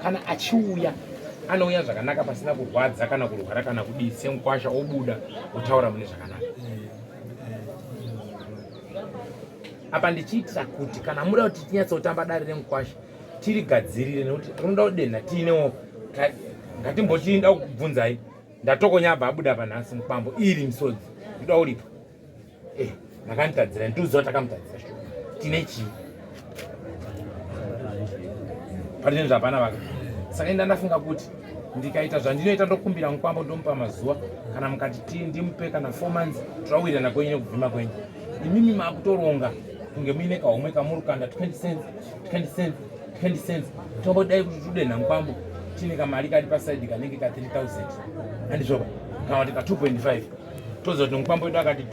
kana achiuya anouya zvakanaka pasina kurwadza kana kurwara kana kudii senkwasha obuda kutaura mune zvakanaka apa ndichiitira kuti kana muda kuti tinyatsotamba dare renkwasha tirigadzirire nekuti rinoda kudenha tiinewo ngatimboti nda kukubvunzai ndatokonya abva abuda panhasi mukwambo iri misodzi ndoda uripo makanditadzira ndikuziva takamutadzira tine chii patine zvapana vaka saka enda ndafunga kuti ndikaita zvandinoita ndokumbira mukwambo ndomupa mazuva kana mukati ndimupe kana 4 months torawirirana kwenyu nekubvima kwenyu imimi makutoronga kunge muine kahomwe kamurukanda 20 cents tombodai kuti tudenha mukwambo tine kamari kari pasaidi kanenge ka 3000 handizvoba kana kuti ka 2.5 toziva kuti mukwambo wedu akati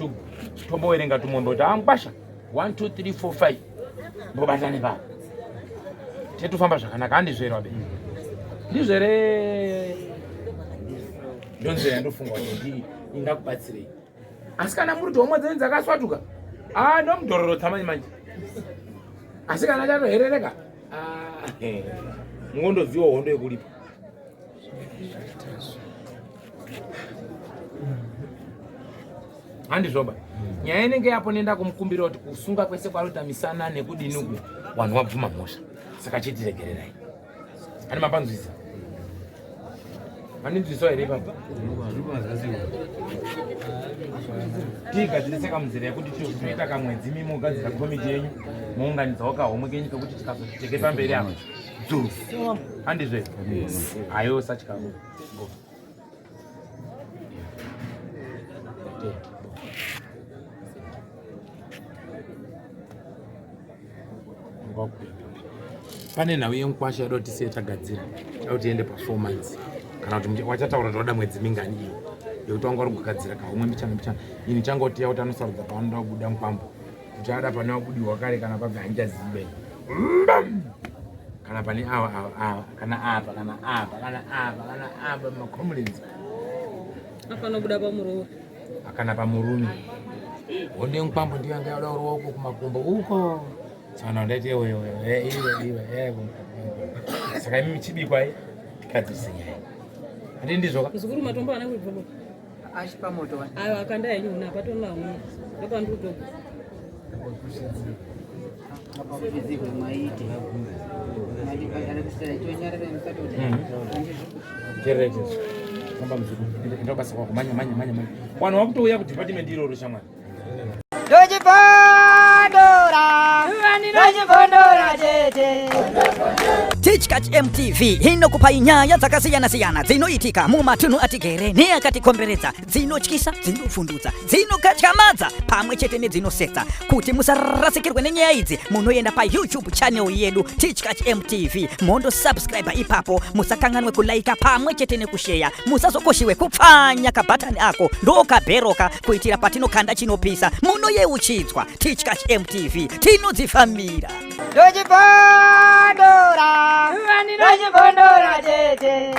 tombowerenga tumombe kuti angwasha 1 2 3 4 5 mbobatane papa tetofamba zvakanaka handizvero abe ndizvere ndonzera ndofunga kuti ingakubatsirei asi kana muri homwe dzenyu dzakaswatuka ndomudhororotsa manje asi kana chatoherereka mungondoziwa hondo yekulipa handizvoba nyaya inenge yapo nenda kumukumbira kuti kusunga kwese kwarotamisana nekudini vanhu wabvuma mhosva saka chitiregererai ani mapanzwisa andinzwisawo here ipapo tigadzirise kamuzera yekuti tinoita kamwedzi mimugadzira komiti yenyu muunganidzawo kahomwe kenyu kekuti tikazotiteke pamberi apo handizve ayo sachikavu pane nhau yemukwasha yada kuti siye tagadzira da kuti tiende performance kana kuti wachataura kuti wada mwedzi mingani iyo yekuti wanga uri kugadzira kahomwe michana ini changoti yauti anosarudza paanoda kubuda mukwambo kuti ada pane wabudiwa kare kana pabva handichazive kana pane ava kana apa kana apa kana apa kana apa macomulensi afana kubuda pamurume akana pamurume honde mukwambo ndiyo anga yauda uko kumakumbo uko sana ndati iwe saka mimi chibikwa tikadzisinya ati ndizvoka zikuru matombo ana kubva ashi pamoto ayo akanda yenyu una patona umwe ndopanduto apazizwe maiti mali pagana kusera chonyara remsato jerete kamba mzuku ndobasa kwa manya wana wakutouya ku department iroro shamwari Dojipondora, Dojipondora, tete. Tichkach MTV inokupa inyaya dzakasiyana-siyana dzinoitika mumatunhu atigere neakatikomberedza, dzinotyisa, dzinofundutsa, dzinokatyamadza pamwe chete nedzinosetsa. Kuti musarasikirwe nenyaya idzi, munoenda pa YouTube channel yedu Tichkach MTV, mondo subscribe ipapo, musakanganwe kulaika pamwe chete nekushare, musazokoshiwe kupfanya kabhatani ako ndokabheroka kuitira patinokanda chinopisa munoyeuchidzwa. Tichkach MTV tinodzifamira. Dojibondora tete.